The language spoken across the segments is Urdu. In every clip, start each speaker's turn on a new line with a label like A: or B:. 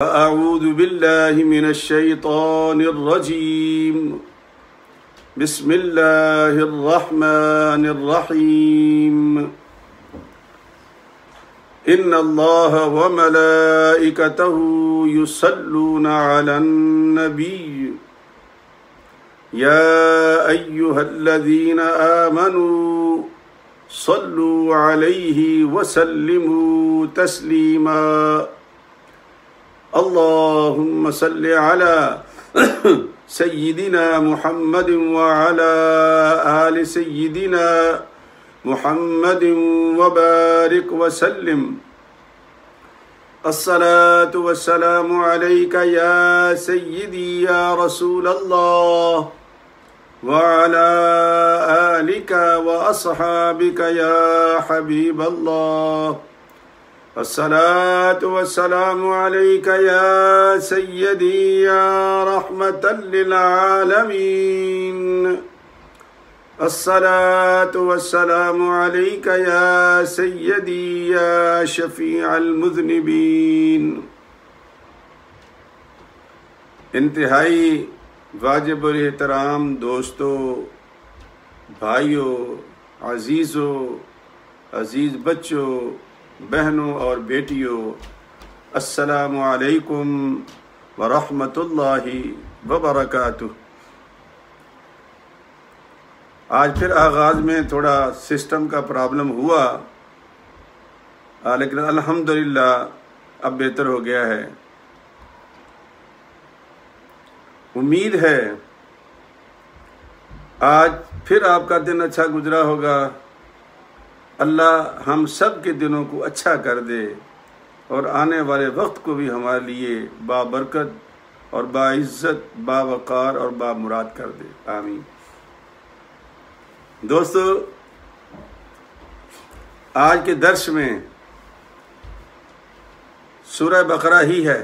A: أعوذ بالله من الشيطان الرجيم. بسم الله الرحمن الرحيم. إن الله وملائكته يصلون على النبي يا أيها الذين آمنوا صلوا عليه وسلموا تسليما. اللهم صل على سيدنا محمد وعلى آل سيدنا محمد وبارك وسلم. الصلاة والسلام عليك يا سيدي يا رسول الله وعلى آلك وأصحابك يا حبيب الله. الصلاة والسلام عليك يا سيدي يا رحمة للعالمين. الصلاة والسلام عليك يا سيدي يا شفيع المذنبين. انتہائی واجب الاحترام دوستو، بھائیوں، عزیزوں، عزیز بچوں، بہنوں اور بیٹیوں، السلام علیکم ورحمۃ اللہ وبرکاتہ۔ آج پھر آغاز میں تھوڑا سسٹم کا پرابلم ہوا، لیکن الحمدللہ اب بہتر ہو گیا ہے۔ امید ہے آج پھر آپ کا دن اچھا گزرا ہوگا۔ اللہ ہم سب کے دنوں کو اچھا کر دے اور آنے والے وقت کو بھی ہمارے لیے بابرکت اور باعزت، باوقار اور بامراد کر دے، آمین۔ دوستو، آج کے درس میں سورہ بقرہ ہی ہے،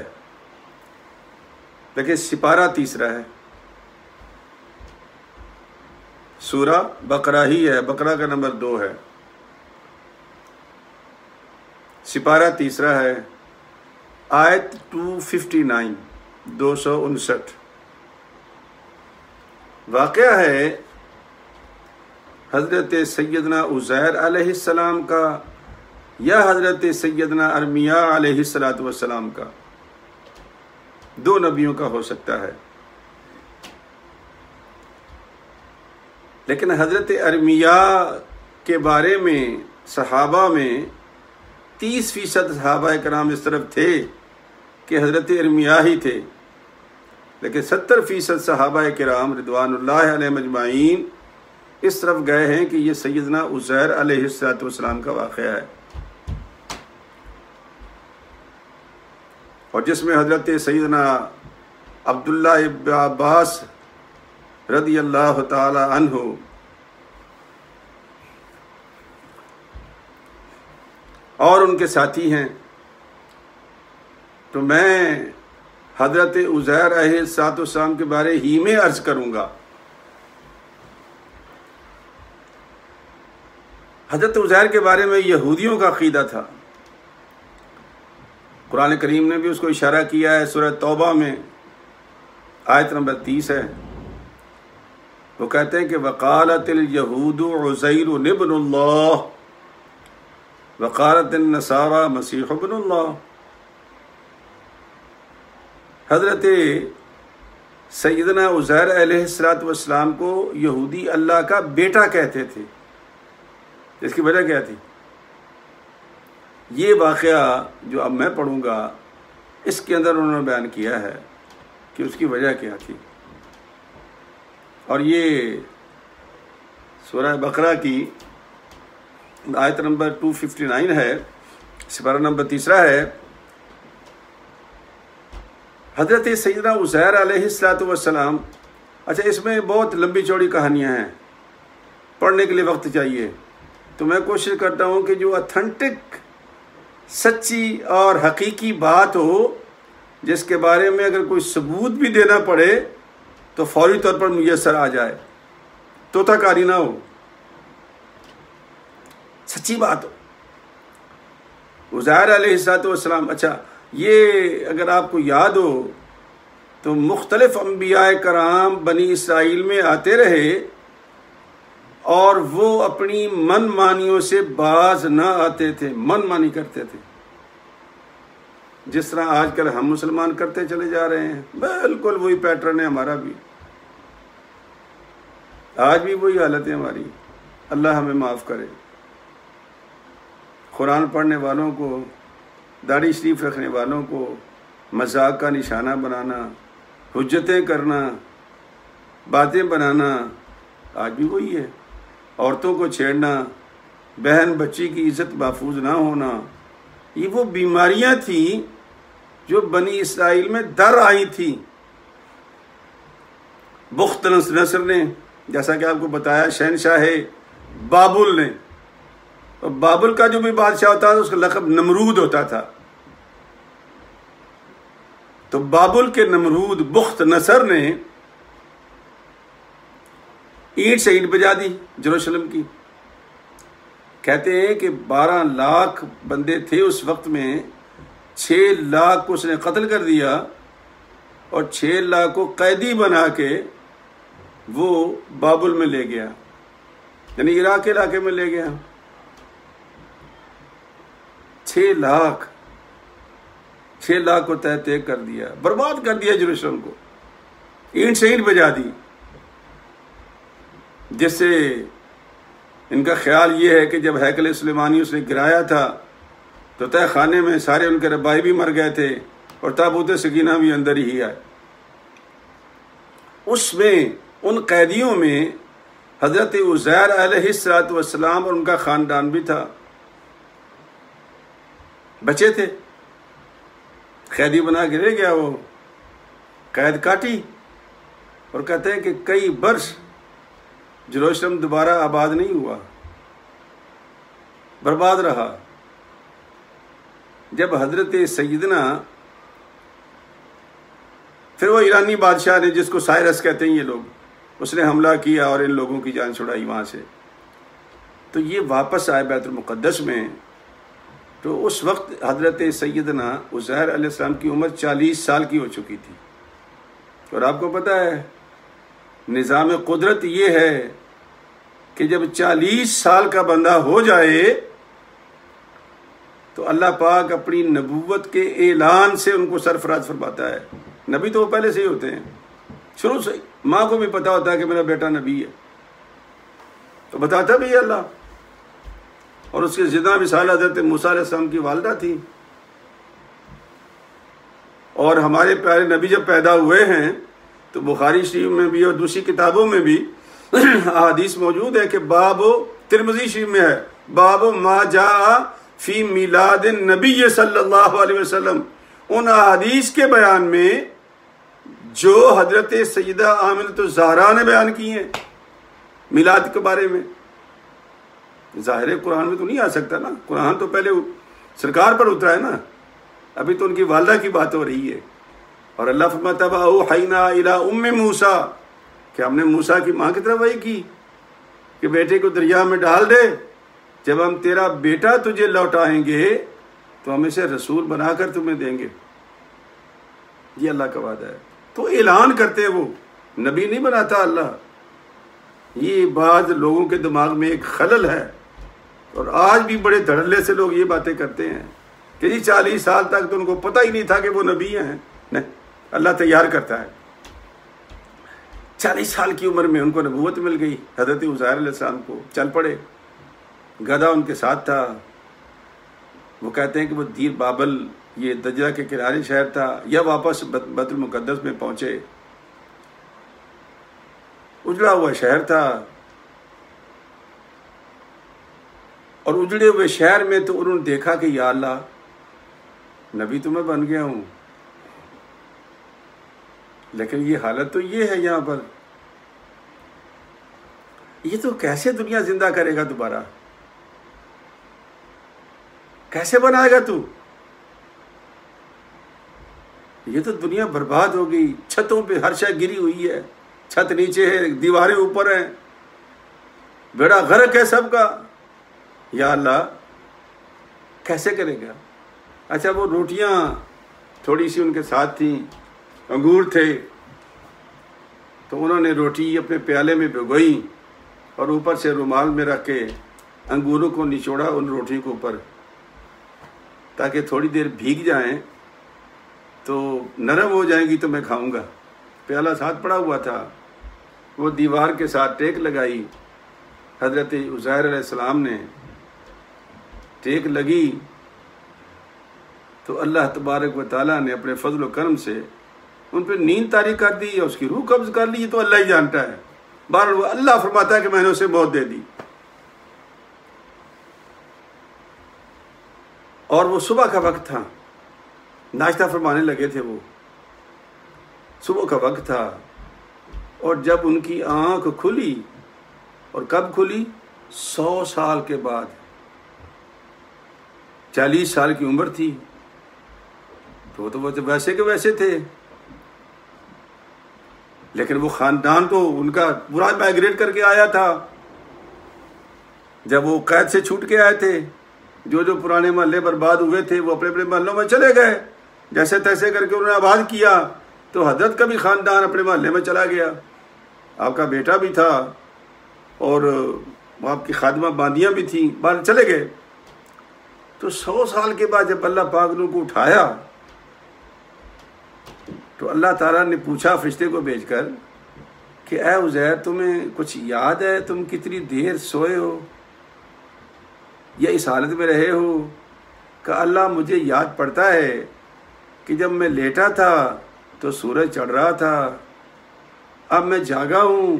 A: لیکن سپارہ تیسرا ہے۔ سورہ بقرہ ہی ہے، بقرہ کا نمبر 2 ہے، سپارہ تیسرا ہے، آیت 259 259۔ واقعہ ہے حضرت سیدنا عزیر علیہ السلام کا یا حضرت سیدنا ارمیا علیہ السلام کا، 2 نبیوں کا ہو سکتا ہے۔ لیکن حضرت ارمیا کے بارے میں صحابہ میں 30% صحابہ کرام اس طرف تھے کہ حضرت ارمیا ہی تھے، لیکن 70% صحابہ کرام رضوان اللہ علیہ مجمعین اس طرف گئے ہیں کہ یہ سیدنا عزیر علیہ السلام کا واقعہ ہے، اور جس میں حضرت سیدنا عبداللہ ابن عباس رضی اللہ تعالی عنہ اور ان کے ساتھی ہیں۔ تو میں حضرت عزیر علیہ السلام کے بارے ہی میں عرض کروں گا۔ حضرت عزیر کے بارے میں یہودیوں کا عقیدہ تھا، قرآن کریم نے بھی اس کو اشارہ کیا ہے، سورہ توبہ میں آیت نمبر 30 ہے۔ وہ کہتے ہیں کہ وقالت الیہود عزیر ابن اللہ وقالت النصارى مسیح ابن اللہ۔ حضرت سیدنا عزیر علیہ السلام کو یہودی اللہ کا بیٹا کہتے تھے۔ اس کی وجہ کیا تھی؟ یہ واقعہ جو اب میں پڑھوں گا اس کے اندر انہوں نے بیان کیا ہے کہ اس کی وجہ کیا تھی، اور یہ سورہ بقرہ کی آیت نمبر 259 ہے، سپارہ نمبر 3 ہے۔ حضرت سیدنا عزیر علیہ السلام، اچھا اس میں بہت لمبی چوڑی کہانیاں ہیں، پڑھنے کے لیے وقت چاہیے، تو میں کوشش کرتا ہوں کہ جو اتھینٹک، سچی اور حقیقی بات ہو، جس کے بارے میں اگر کوئی ثبوت بھی دینا پڑے تو فوری طور پر میسر آ جائے، طوطا کاری نہ ہو، سچی بات ہو۔ عزیر علیہ السلام، اچھا یہ اگر آپ کو یاد ہو تو مختلف انبیاء کرام بنی اسرائیل میں آتے رہے اور وہ اپنی من مانیوں سے باز نہ آتے تھے، من مانی کرتے تھے، جس طرح آج کل ہم مسلمان کرتے چلے جا رہے ہیں۔ بالکل وہی پیٹرن ہے ہمارا بھی، آج بھی وہی حالت ہے ہماری۔ اللہ ہمیں معاف کرے۔ قرآن پڑھنے والوں کو، داڑھی شریف رکھنے والوں کو مذاق کا نشانہ بنانا، حجتیں کرنا، باتیں بنانا، آج بھی وہی ہے۔ عورتوں کو چھیڑنا، بہن بچی کی عزت محفوظ نہ ہونا، یہ وہ بیماریاں تھیں جو بنی اسرائیل میں در آئی تھیں۔ بخت نصر نے، جیسا کہ آپ کو بتایا، شہنشاہ بابل نے، اور بابل کا جو بھی بادشاہ ہوتا تھا اس کا لقب نمرود ہوتا تھا، تو بابل کے نمرود بخت نصر نے اینٹ سے اینٹ بجا دی یروشلم کی۔ کہتے ہیں کہ 12 لاکھ بندے تھے اس وقت میں، 6 لاکھ کو اس نے قتل کر دیا اور 6 لاکھ کو قیدی بنا کے وہ بابل میں لے گیا، یعنی عراق کے علاقے میں لے گیا۔ 6 لاکھ کو تہہ تیگ کر دیا، برباد کر دیا یروشلم کو، اینٹ سے اینٹ بجا دی۔ جس سے ان کا خیال یہ ہے کہ جب ہیکل سلیمانی اس نے گرایا تھا تو تہہ خانے میں سارے ان کے ربائی بھی مر گئے تھے اور تابوت سکینہ بھی اندر ہی آئے۔ اس میں ان قیدیوں میں حضرت عزیر علیہ السلام اور ان کا خاندان بھی تھا، بچے تھے، قیدی بنا کے لے گیا، وہ قید کاٹی، اور کہتے ہیں کہ کئی برس یروشلم دوبارہ آباد نہیں ہوا، برباد رہا۔ جب حضرت سیدنا، پھر وہ ایرانی بادشاہ نے، جس کو سائرس کہتے ہیں یہ لوگ، اس نے حملہ کیا اور ان لوگوں کی جان چھڑائی وہاں سے، تو یہ واپس آئے بیت المقدس میں۔ تو اس وقت حضرت سیدنا عزیر علیہ السلام کی عمر 40 سال کی ہو چکی تھی، اور آپ کو پتہ ہے نظام قدرت یہ ہے کہ جب 40 سال کا بندہ ہو جائے تو اللہ پاک اپنی نبوت کے اعلان سے ان کو سرفراز فرماتا ہے۔ نبی تو وہ پہلے سے ہی ہوتے ہیں، شروع سے ماں کو بھی پتا ہوتا ہے کہ میرا بیٹا نبی ہے، تو بتاتا بھی ہے اللہ۔ اور اس کے زندہ مثال حضرت موسیٰ علیہ السلام کی والدہ تھی، اور ہمارے پیارے نبی جب پیدا ہوئے ہیں تو بخاری شریف میں بھی اور دوسری کتابوں میں بھی احادیث موجود ہے کہ باب، ترمذی شریف میں ہے، باب ما جاء فی میلاد النبی صلی اللہ علیہ وسلم، ان احادیث کے بیان میں جو حضرت سیدہ آمنۃ الزہرا نے بیان کی ہیں میلاد کے بارے میں۔ ظاہر قرآن میں تو نہیں آ سکتا نا، قرآن تو پہلے سرکار پر اترا ہے نا، ابھی تو ان کی والدہ کی بات ہو رہی ہے۔ اور اللہ فرماتا ہے اوحینا الی ام موسیٰ، کہ ہم نے موسیٰ کی ماں کی طرف وحی کی کہ بیٹے کو دریا میں ڈال دے، جب ہم تیرا بیٹا تجھے لوٹائیں گے تو ہم اسے رسول بنا کر تمہیں دیں گے۔ یہ اللہ کا وعدہ ہے، تو اعلان کرتے ہیں، وہ نبی نہیں بناتا اللہ۔ یہ بعض لوگوں کے دماغ میں ایک خلل ہے، اور آج بھی بڑے دھڑلے سے لوگ یہ باتیں کرتے ہیں کہ جی 40 سال تک تو ان کو پتہ ہی نہیں تھا کہ وہ نبی ہیں۔ نہیں، اللہ تیار کرتا ہے۔ 40 سال کی عمر میں ان کو نبوت مل گئی، حضرت عزیر علیہ السلام کو، چل پڑے، گدھا ان کے ساتھ تھا۔ وہ کہتے ہیں کہ وہ دیر بابل، یہ دجلہ کے کنارے شہر تھا، یا واپس بیت المقدس میں پہنچے، اجڑا ہوا شہر تھا، اور اجڑے ہوئے شہر میں تو انہوں نے دیکھا کہ یا اللہ نبی تو میں بن گیا ہوں، لیکن یہ حالت تو یہ ہے یہاں پر، یہ تو کیسے دنیا زندہ کرے گا دوبارہ، کیسے بنائے گا تو؟ یہ تو دنیا برباد ہو گئی، چھتوں پہ ہر شے گری ہوئی ہے، چھت نیچے ہے، دیواریں اوپر ہیں، بیڑا غرق ہے سب کا۔ یا اللہ کیسے کرے گا؟ اچھا وہ روٹیاں تھوڑی سی ان کے ساتھ تھیں، انگور تھے، تو انہوں نے روٹی اپنے پیالے میں بھگوئی اور اوپر سے رومال میں رکھ کے انگوروں کو نچوڑا ان روٹی کے اوپر تاکہ تھوڑی دیر بھیگ جائیں تو نرم ہو جائیں گی تو میں کھاؤں گا۔ پیالہ ساتھ پڑا ہوا تھا، وہ دیوار کے ساتھ ٹیک لگائی، حضرت عزیر علیہ السلام نے ٹیک لگی تو اللہ تبارک و تعالیٰ نے اپنے فضل و کرم سے ان پہ نیند طاری کر دی یا اس کی روح قبض کر لی، تو اللہ ہی جانتا ہے۔ بہرحال اللہ فرماتا ہے کہ میں نے اسے موت دے دی۔ اور وہ صبح کا وقت تھا، ناشتہ فرمانے لگے تھے، وہ صبح کا وقت تھا، اور جب ان کی آنکھ کھلی، اور کب کھلی؟ 100 سال کے بعد، 40 سال کی عمر تھی، تو وہ ویسے کے ویسے تھے، لیکن وہ خاندان تو ان کا پورا مائگریٹ کر کے آیا تھا۔ جب وہ قید سے چھوٹ کے آئے تھے، جو پرانے محلے برباد ہوئے تھے وہ اپنے اپنے محلوں میں چلے گئے، جیسے تیسے کر کے انہوں نے آباد کیا، تو حضرت کا بھی خاندان اپنے محلے میں چلا گیا، آپ کا بیٹا بھی تھا اور آپ کی خادمہ باندیاں بھی تھیں، باہر چلے گئے۔ تو 100 سال کے بعد جب اللہ پاک نے ان کو اٹھایا تو اللہ تعالیٰ نے پوچھا فرشتے کو بھیج کر کہ اے عزیر، تمہیں کچھ یاد ہے؟ تم کتنی دیر سوئے ہو یا اس حالت میں رہے ہو؟ کہ اللہ مجھے یاد پڑتا ہے کہ جب میں لیٹا تھا تو سورج چڑھ رہا تھا، اب میں جاگا ہوں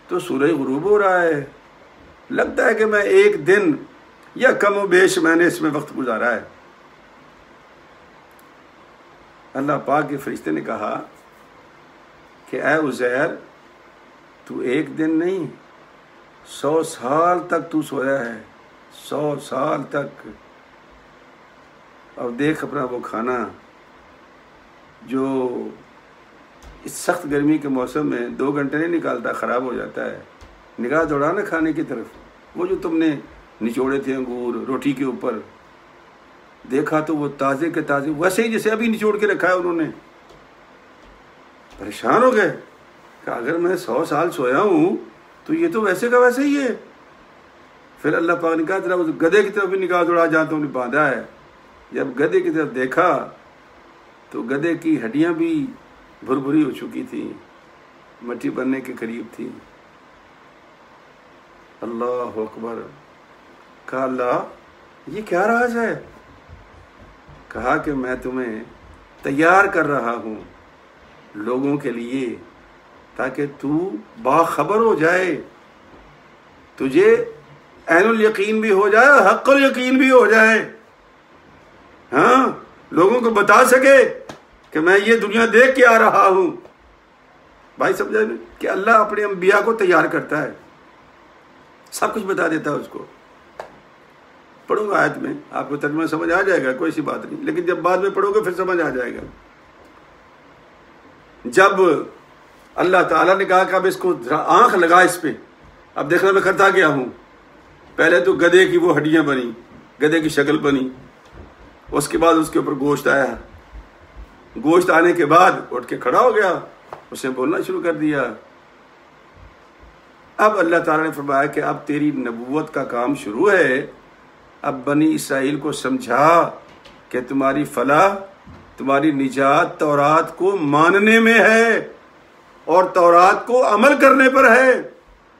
A: تو سورج غروب ہو رہا ہے، لگتا ہے کہ میں ایک دن یا کم و بیش میں نے اس میں وقت گزارا ہے۔ اللہ پاک کے فرشتے نے کہا کہ اے عزیر، تو ایک دن نہیں 100 سال تک تو سویا ہے، 100 سال تک۔ اور دیکھ اپنا وہ کھانا جو اس سخت گرمی کے موسم میں 2 گھنٹے نہیں نکالتا، خراب ہو جاتا ہے، نگاہ دوڑا نا کھانے کی طرف، وہ جو تم نے نچوڑے تھے انگور روٹی کے اوپر، دیکھا تو وہ تازے کے تازے ویسے ہی جیسے ابھی نچوڑ کے رکھا ہے انہوں نے۔ پریشان ہو گئے کہ اگر میں 100 سال سویا ہوں تو یہ تو ویسے کا ویسے ہی ہے۔ پھر اللہ پاک نے کہا ذرا اس گدھے کی طرف بھی نگاہ دوڑا جہاں تم نے باندھا ہے۔ جب گدھے کی طرف دیکھا تو گدھے کی ہڈیاں بھی بھر بھری ہو چکی تھیں، مٹی بننے کے قریب تھی۔ اللہ اکبر، کہا اللہ یہ کیا راز ہے؟ کہا کہ میں تمہیں تیار کر رہا ہوں لوگوں کے لیے تاکہ تو باخبر ہو جائے، تجھے عین الیقین بھی ہو جائے اور حق الیقین بھی ہو جائے، ہاں لوگوں کو بتا سکے کہ میں یہ دنیا دیکھ کے آ رہا ہوں۔ بھائی سمجھا کہ اللہ اپنے انبیاء کو تیار کرتا ہے، سب کچھ بتا دیتا ہے اس کو۔ پڑھوں گا آیت میں، آپ کو ترجمہ سمجھ آ جائے گا، کوئی سی بات نہیں، لیکن جب بعد میں پڑھو گے پھر سمجھ آ جائے گا۔ جب اللہ تعالیٰ نے کہا کہ اب اس کو آنکھ لگا اس پہ، اب دیکھنا میں کرتا گیا ہوں۔ پہلے تو گدھے کی وہ ہڈیاں بنی، گدھے کی شکل بنی، اس کے بعد اس کے اوپر گوشت آیا، گوشت آنے کے بعد اٹھ کے کھڑا ہو گیا، اس نے بولنا شروع کر دیا۔ اب اللہ تعالیٰ نے فرمایا کہ اب تیری نبوت کا کام شروع ہے، اب بنی اسرائیل کو سمجھا کہ تمہاری فلاح، تمہاری نجات تورات کو ماننے میں ہے اور تورات کو عمل کرنے پر ہے۔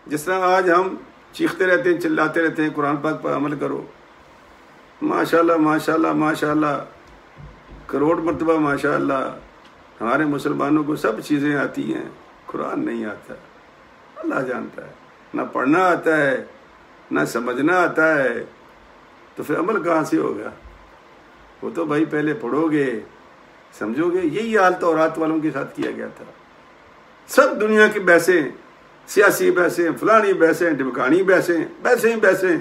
A: جس طرح آج ہم چیختے رہتے ہیں، چلاتے رہتے ہیں قرآن پاک پر عمل کرو، ماشاءاللہ ماشاءاللہ ماشاءاللہ، کروڑ مرتبہ ماشاءاللہ، ہمارے مسلمانوں کو سب چیزیں آتی ہیں، قرآن نہیں آتا، اللہ جانتا ہے، نہ پڑھنا آتا ہے نہ سمجھنا آتا ہے، تو پھر عمل کہاں سے ہوگا؟ وہ تو بھائی پہلے پڑھو گے سمجھو گے۔ یہی حال تورات والوں کے ساتھ کیا گیا تھا، سب دنیا کی بحثیں، سیاسی بحثیں، فلانی بحثیں، ڈمکانی بحثیں، بحثیں ہی بحثیں،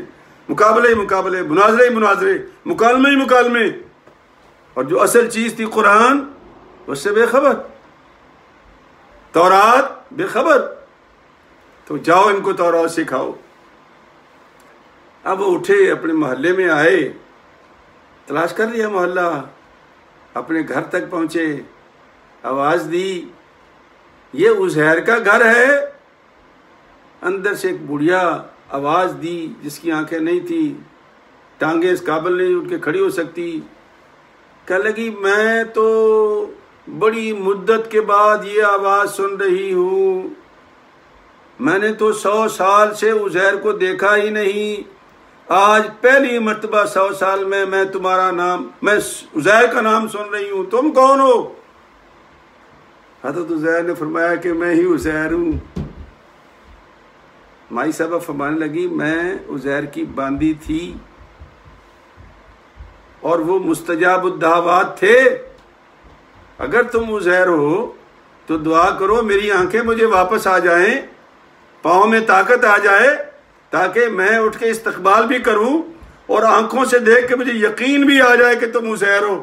A: مقابلے ہی مقابلے، مناظرے ہی مناظرے، مکالمے ہی مکالمے، اور جو اصل چیز تھی قرآن اس سے بے خبر، تورات بے خبر۔ تو جاؤ ان کو تورات سکھاؤ۔ اب وہ اٹھے، اپنے محلے میں آئے، تلاش کر لیا محلہ، اپنے گھر تک پہنچے، آواز دی، یہ عزیر کا گھر ہے۔ اندر سے ایک بڑھیا آواز دی جس کی آنکھیں نہیں تھی، ٹانگیں اس قابل نہیں اٹھ کے کھڑی ہو سکتی، کہنے لگی میں تو بڑی مدت کے بعد یہ آواز سن رہی ہوں، میں نے تو 100 سال سے عزیر کو دیکھا ہی نہیں، آج پہلی مرتبہ 100 سال میں تمہارا نام، میں عزیر کا نام سن رہی ہوں، تم کون ہو؟ حضرت عزیر نے فرمایا کہ میں ہی عزیر ہوں۔ مائی صاحبہ فرمانے لگی میں عزیر کی باندی تھی اور وہ مستجاب الدعوات تھے، اگر تم عزیر ہو تو دعا کرو میری آنکھیں مجھے واپس آ جائیں، پاؤں میں طاقت آ جائے تاکہ میں اٹھ کے استقبال بھی کروں اور آنکھوں سے دیکھ کے مجھے یقین بھی آ جائے کہ تم عزیر ہو۔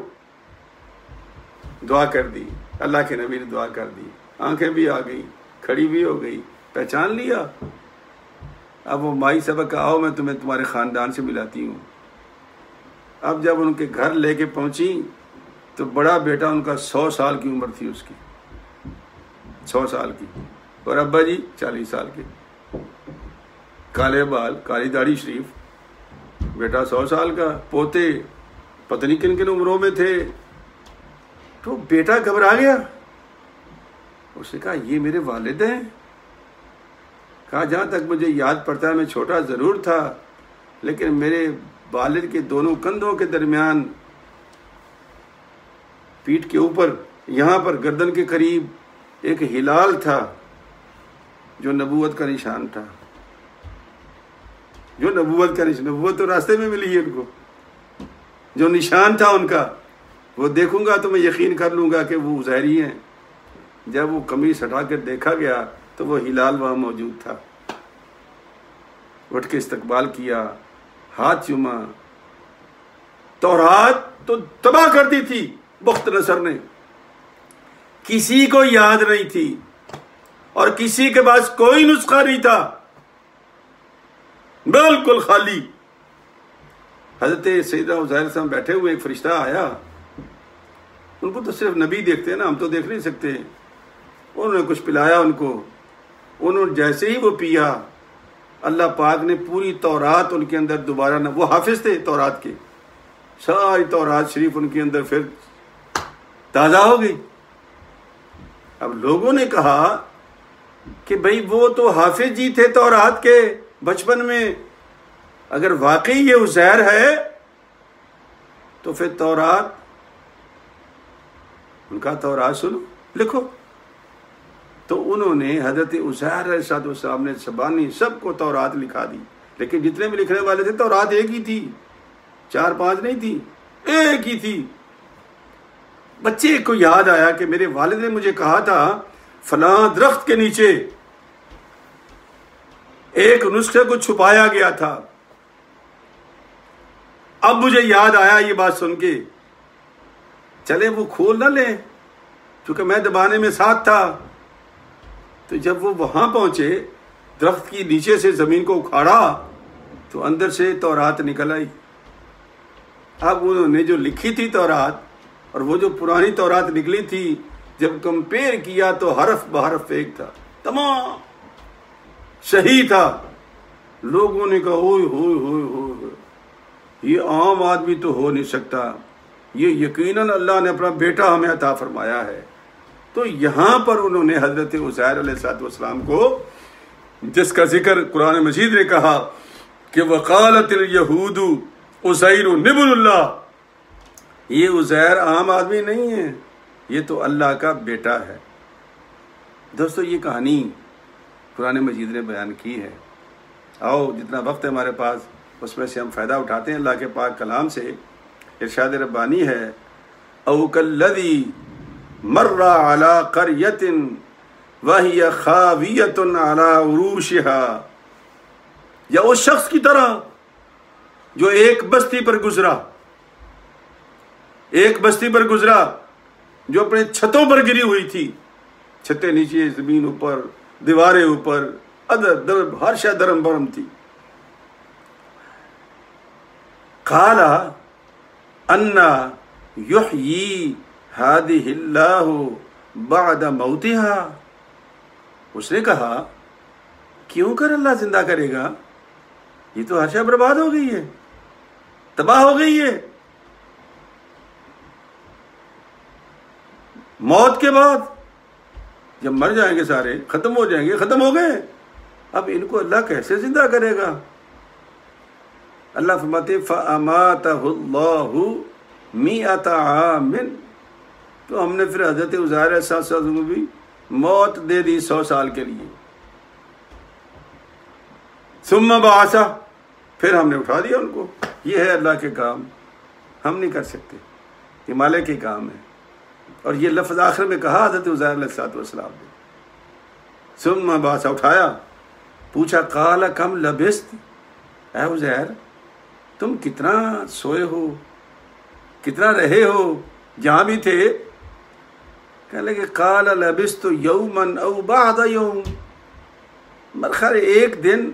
A: دعا کر دی، اللہ کے نبی نے دعا کر دی، آنکھیں بھی آ گئی، کھڑی بھی ہو گئی، پہچان لیا۔ اب وہ مائی صاحبہ کا آؤ میں تمہیں تمہارے خاندان سے ملاتی ہوں۔ اب جب ان کے گھر لے کے پہنچی تو بڑا بیٹا ان کا 100 سال کی عمر تھی، اس کی 100 سال کی، اور ابا جی 40 سال کے، کالے بال، کالی داڑھی شریف، بیٹا 100 سال کا، پوتے پتہ نہیں کن کن عمروں میں تھے۔ تو بیٹا گھبرا گیا، اس نے کہا یہ میرے والد ہیں؟ کہا جہاں تک مجھے یاد پڑتا ہے میں چھوٹا ضرور تھا لیکن میرے والد کے دونوں کندھوں کے درمیان پیٹھ کے اوپر یہاں پر گردن کے قریب ایک ہلال تھا جو نبوت کا نشان تھا، جو نبوت کا نشان، نبوت تو راستے میں ملی ہے ان کو، جو نشان تھا ان کا وہ دیکھوں گا تو میں یقین کر لوں گا کہ وہ عزیری ہیں۔ جب وہ قمیص ہٹا کر دیکھا گیا تو وہ ہلال وہاں موجود تھا، اٹھ کے استقبال کیا، ہاتھ چوما۔ تورات تو تباہ کر دی تھی بخت نصر نے، کسی کو یاد نہیں تھی اور کسی کے پاس کوئی نسخہ نہیں تھا، بالکل خالی۔ حضرت سیدنا عزیر صاحب بیٹھے ہوئے، ایک فرشتہ آیا، ان کو تو صرف نبی دیکھتے ہیں نا، ہم تو دیکھ نہیں سکتے۔ انہوں نے کچھ پلایا ان کو، انہوں نے جیسے ہی وہ پیا، اللہ پاک نے پوری تورات ان کے اندر دوبارہ وہ حافظ تھے تورات کے، ساری تورات شریف ان کے اندر پھر تازہ ہو گئی۔ اب لوگوں نے کہا کہ بھئی وہ تو حافظ جی تھے تورات کے بچپن میں، اگر واقعی یہ عزیر ہے تو پھر تورات، ان کا تورات سنو، لکھو۔ تو انہوں نے حضرت عزیر علیہ السلام نے زبانی سب کو تورات لکھا دی، لیکن جتنے بھی لکھنے والے تھے تورات ایک ہی تھی، 4-5 نہیں تھی، ایک ہی تھی۔ بچے کو یاد آیا کہ میرے والد نے مجھے کہا تھا فلاں درخت کے نیچے ایک نسخے کو چھپایا گیا تھا، اب مجھے یاد آیا یہ بات سن کے، چلے وہ کھول نہ لیں کیونکہ میں دبانے میں ساتھ تھا۔ تو جب وہ وہاں پہنچے، درخت کی نیچے سے زمین کو اکھاڑا تو اندر سے تورات نکل آئی۔ اب انہوں نے جو لکھی تھی تورات اور وہ جو پرانی تورات نکلی تھی، جب کمپیئر کیا تو حرف بحرف ایک تھا، تمام صحیح تھا۔ لوگوں نے کہا ہوئے ہوئے ہوئے ہوئے، یہ عام آدمی تو ہو نہیں سکتا، یہ یقیناً اللہ نے اپنا بیٹا ہمیں عطا فرمایا ہے۔ تو یہاں پر انہوں نے حضرت عزیر علیہ السلام کو، جس کا ذکر قرآن مجید نے کہا کہ وقالت الیہود عزیر ابن اللہ، یہ عزیر عام آدمی نہیں ہے، یہ تو اللہ کا بیٹا ہے۔ دوستو یہ کہانی قرآن مجید نے بیان کی ہے۔ آؤ جتنا وقت ہے ہمارے پاس اس میں سے ہم فائدہ اٹھاتے ہیں اللہ کے پاک کلام سے۔ ارشاد ربانی ہے او کالذی مر علی قریۃ وہی خاویۃ علی عروشها، یا اس شخص کی طرح جو ایک بستی پر گزرا، ایک بستی پر گزرا جو اپنے چھتوں پر گری ہوئی تھی، چھتیں نیچے، زمین اوپر، دیواریں اوپر، ادر درب ہر شے درم برم تھی۔ قالا انا یحیی ہادہ اللہ بعد موتہا، اس نے کہا کیوں کر اللہ زندہ کرے گا، یہ تو ہر شے برباد ہو گئی ہے، تباہ ہو گئی ہے، موت کے بعد جب مر جائیں گے سارے، ختم ہو جائیں گے، ختم ہو گئے، اب ان کو اللہ کیسے زندہ کرے گا؟ اللہ فرماتے فَأَمَاتَهُ اللَّهُ مِئَةَ عَامٍ، تو ہم نے پھر حضرت عزیر علیہ السلام کو بھی موت دے دی 100 سال کے لیے، ثم بعث، پھر ہم نے اٹھا دیا ان کو۔ یہ ہے اللہ کے کام، ہم نہیں کر سکتے، یہ مالک کے کام ہے۔ اور یہ لفظ آخر میں کہا حضرت عزیر علیہ السلام نے، ثم بعث، اٹھایا، پوچھا قال کم لبست، اے عزیر تم کتنا سوئے ہو، کتنا رہے ہو، جہاں بھی تھے؟ کہنے لگے قال لبست یوما او بعض یوم، مرخر ایک دن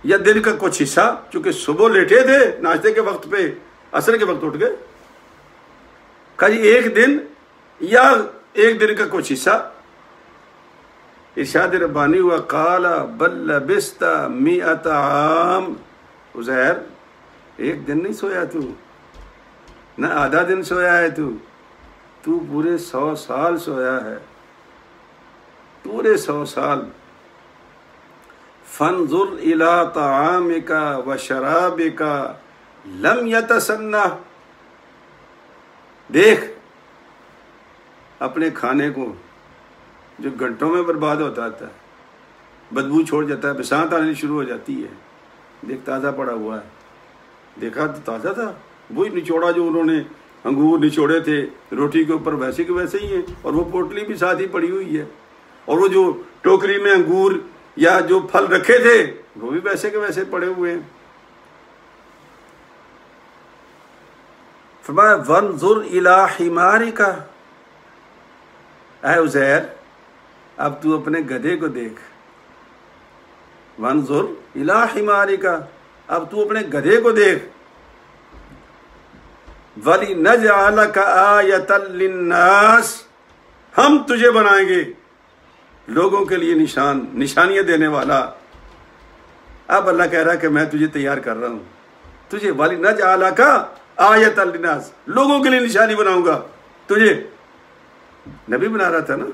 A: یا دن کا کچھ حصہ، چونکہ صبح لیٹے تھے ناشتے کے وقت پہ، عصر کے وقت اٹھ گئے، کہا جی ایک دن یا ایک دن کا کچھ حصہ۔ ارشاد ربانی ہوا قال بل لبست 100 عام، عزیر ایک دن نہیں سویا تو، نہ آدھا دن سویا ہے تو پورے 100 سال سویا ہے، پورے 100 سال۔ فانظر الى طعامك وشرابك لم يتسنہ، دیکھ اپنے کھانے کو جو گھنٹوں میں برباد ہوتا تھا، بدبو چھوڑ جاتا ہے، بسانت آنی شروع ہو جاتی ہے، دیکھ تازہ پڑا ہوا ہے، دیکھا تو تازہ تھا، وہی نچوڑا جو انہوں نے انگور نچوڑے تھے روٹی کے اوپر، ویسے کے ویسے ہی ہیں، اور وہ پوٹلی بھی ساتھ ہی پڑی ہوئی ہے، اور وہ جو ٹوکری میں انگور یا جو پھل رکھے تھے وہ بھی ویسے کے ویسے پڑے ہوئے ہیں۔ فرمایا وانظر الی حمارک، اے عزیر اب تو اپنے گدھے کو دیکھ، وانظر الی حمارک، اب تو اپنے گدھے کو دیکھ، وَلِنَجْعَلَكَ آیَةً لِلنَّاسِ، ہم تجھے بنائیں گے لوگوں کے لیے نشانیاں دینے والا۔ اب اللہ کہہ رہا ہے کہ میں تجھے تیار کر رہا ہوں، تجھے وَلِنَجْعَلَكَ آیَةً لِلنَّاسِ، لوگوں کے لیے نشانی بناؤں گا تجھے۔ نبی بنا رہا تھا نا،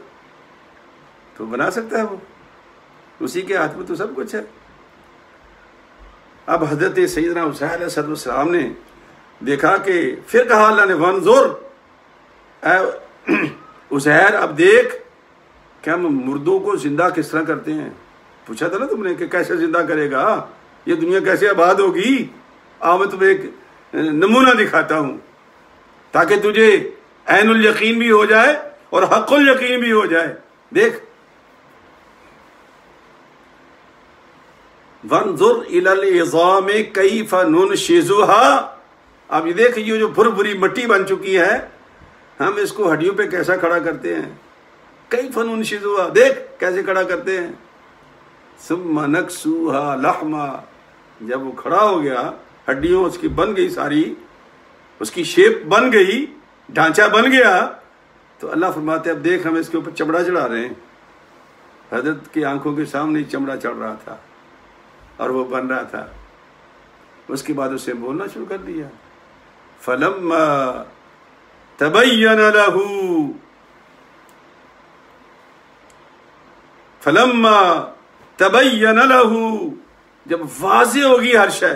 A: تو بنا سکتا ہے وہ، اسی کے ہاتھ میں تو سب کچھ ہے۔ اب حضرت سیدنا عزیر علیہ السلام نے دیکھا کہ پھر کہا اللہ نے وانظر، اے عزیر اب دیکھ کہ ہم مردوں کو زندہ کس طرح کرتے ہیں۔ پوچھا تھا نا تم نے کہ کیسے زندہ کرے گا، یہ دنیا کیسے آباد ہوگی؟ میں تمہیں ایک نمونہ دکھاتا ہوں تاکہ تجھے عین الیقین بھی ہو جائے اور حق الیقین بھی ہو جائے۔ دیکھ وانظر الی العظام کیف ننشزها، اب یہ دیکھ یہ جو بھر بھری مٹی بن چکی ہے، ہم اس کو ہڈیوں پہ کیسا کھڑا کرتے ہیں، کیف ننشزها، دیکھ کیسے کھڑا کرتے ہیں، ثم نکسوها لحما، جب وہ کھڑا ہو گیا ہڈیوں اس کی بن گئی، ساری اس کی شیپ بن گئی، ڈھانچہ بن گیا، تو اللہ فرماتے اب دیکھ ہم اس کے اوپر چمڑا چڑھا رہے ہیں۔ حضرت کی آنکھوں کے سامنے ہی چمڑا چڑھ رہا تھا اور وہ بن رہا تھا۔ اس کے بعد اسے بولنا شروع کر دیا، فلما تبین له، فلما تبین له، جب واضح ہوگی ہر شے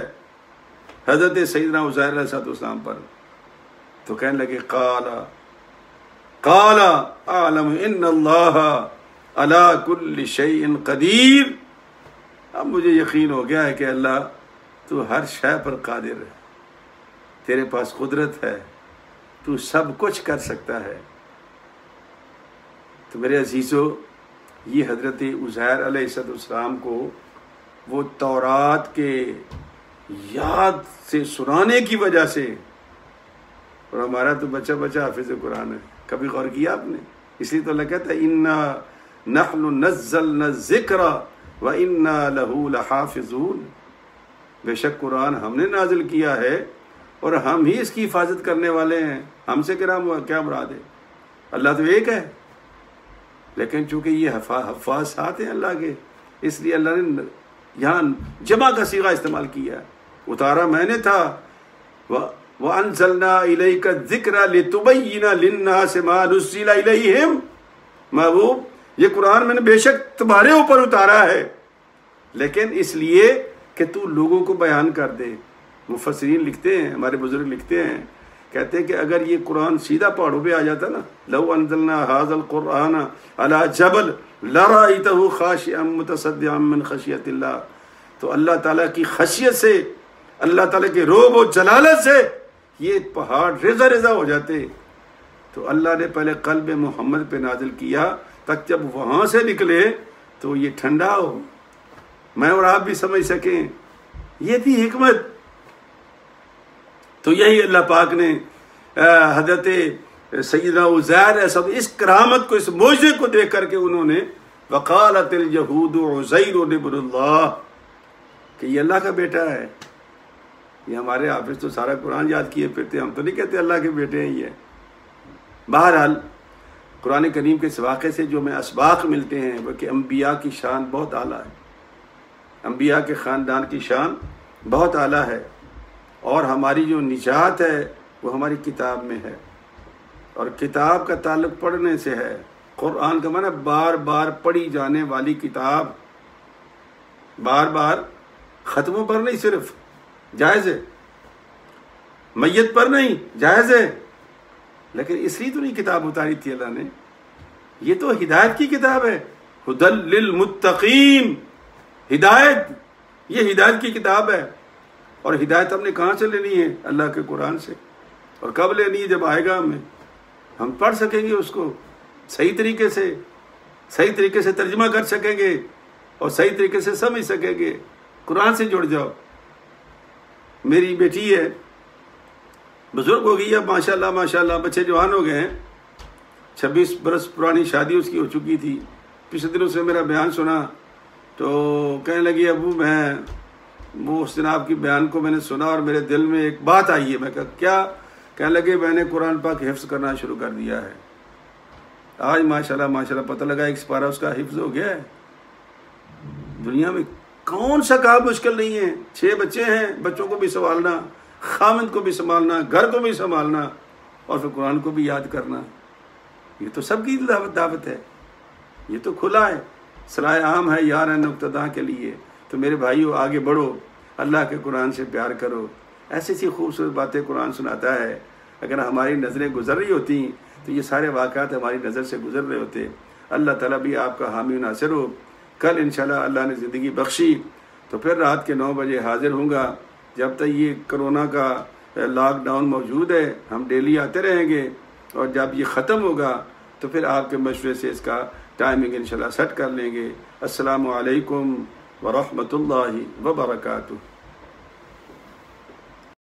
A: حضرت سیدنا عزیر علیہ السلام پر، تو کہنے لگے قال اعلم ان اللہ علی کل شیء قدیر، اب مجھے یقین ہو گیا ہے کہ اللہ تو ہر شے پر قادر ہے، تیرے پاس قدرت ہے، تو سب کچھ کر سکتا ہے۔ تو میرے عزیزو، یہ حضرت عزیر علیہ السلام کو وہ تورات کے یاد سے سنانے کی وجہ سے، اور ہمارا تو بچہ بچہ حافظ قرآن ہے، کبھی غور کیا آپ نے؟ اس لیے تو اللہ کہتا ہے انا نحن نزلنا الذکر وَإِنَّا لَهُ لَحَافِظُونَ، بے شک قرآن ہم نے نازل کیا ہے اور ہم ہی اس کی حفاظت کرنے والے ہیں، ہم سے کیا مراد ہے؟ اللہ تو ایک ہے، لیکن چونکہ یہ حفاظات ہیں اللہ کے، اس لیے اللہ نے یہاں جمع کا صیغہ استعمال کیا، اتارا میں نے تھا۔ وَأَنزَلْنَا إِلَيْكَ الذِّكْرَ لِتُبَيِّنَ لِلنَّاسِ مَا نُزِّلَ إِلَيْهِمْ، محبوب یہ قرآن میں نے بے شک تمہارے اوپر اتارا ہے، لیکن اس لیے کہ تو لوگوں کو بیان کر دے۔ مفسرین لکھتے ہیں، ہمارے بزرگ لکھتے ہیں، کہتے ہیں کہ اگر یہ قرآن سیدھا پہاڑوں پہ آ جاتا نا، لو انزلنا هذا القرآن على جبل لرأيته خاشعا متصدعا من خشیت اللہ، تو اللہ تعالیٰ کی خشیت سے، اللہ تعالیٰ کے رعب و جلالت سے یہ پہاڑ رضا رضا ہو جاتے۔ تو اللہ نے پہلے قلب محمد پہ نازل کیا تک جب وہاں سے نکلے تو یہ ٹھنڈا ہو، میں اور آپ بھی سمجھ سکیں، یہ تھی حکمت۔ تو یہی اللہ پاک نے حضرت سیدنا عزیر سب اس کرامت کو، اس معجزے کو دیکھ کر کے انہوں نے وقالت اليہود عزیر ابن اللہ، کہ یہ اللہ کا بیٹا ہے۔ یہ ہمارے حافظ تو سارا قرآن یاد کیے پھرتے، ہم تو نہیں کہتے اللہ کے بیٹے ہیں یہ۔ بہرحال قرآن کریم کے اس واقعے سے جو ہمیں اسباق ملتے ہیں وہ کہ انبیاء کی شان بہت اعلیٰ ہے، انبیاء کے خاندان کی شان بہت اعلیٰ ہے، اور ہماری جو نجات ہے وہ ہماری کتاب میں ہے، اور کتاب کا تعلق پڑھنے سے ہے۔ قرآن کا معنی بار بار پڑھی جانے والی کتاب، بار بار ختموں پر نہیں، صرف جائز ہے، میت پر نہیں، جائز ہے، لیکن اس لیے تو نہیں کتاب اتاری تھی اللہ نے، یہ تو ہدایت کی کتاب ہے، ہدی للمتقین، ہدایت، یہ ہدایت کی کتاب ہے۔ اور ہدایت ہم نے کہاں سے لینی ہے؟ اللہ کے قرآن سے۔ اور کب لینی ہے؟ جب آئے گا ہم پڑھ سکیں گے اس کو صحیح طریقے سے ترجمہ کر سکیں گے اور صحیح طریقے سے سمجھ سکیں گے۔ قرآن سے جڑ جاؤ۔ میری بیٹی ہے، بزرگ ہو گئی ہے ماشاءاللہ، بچے جوان ہو گئے ہیں، 26 برس پرانی شادی اس کی ہو چکی تھی۔ پچھلے دنوں سے میرا بیان سنا تو کہنے لگی ابو میں وہ اس جناب کی بیان کو میں نے سنا اور میرے دل میں ایک بات آئی ہے۔ میں کہا کیا؟ کہنے لگے میں نے قرآن پاک حفظ کرنا شروع کر دیا ہے۔ آج ماشاءاللہ پتہ لگا ایک سپارہ اس کا حفظ ہو گیا ہے۔ دنیا میں کون سا کام مشکل نہیں ہے؟ 6 بچے ہیں، بچوں کو بھی سنبھالنا، خامند کو بھی سنبھالنا، گھر کو بھی سنبھالنا، اور پھر قرآن کو بھی یاد کرنا، یہ تو سب کی دعوت ہے، یہ تو کھلا ہے، صلاح عام ہے یار ہے نقطہ کے لیے۔ تو میرے بھائیو آگے بڑھو، اللہ کے قرآن سے پیار کرو۔ ایسی سی خوبصورت باتیں قرآن سناتا ہے، اگر ہماری نظریں گزر رہی ہوتی تو یہ سارے واقعات ہماری نظر سے گزر رہے ہوتے۔ اللہ تعالیٰ بھی آپ کا حامی و ناصر ہو۔ کل انشاءاللہ اللہ نے زندگی بخشی تو پھر رات کے 9 بجے حاضر ہوں گا۔ جب تک یہ کرونا کا لاک ڈاؤن موجود ہے ہم ڈیلی آتے رہیں گے، اور جب یہ ختم ہوگا تو پھر آپ کے مشورے سے اس کا ٹائمنگ انشاءاللہ سیٹ کر لیں گے۔ السلام علیکم ورحمۃ اللہ وبرکاتہ۔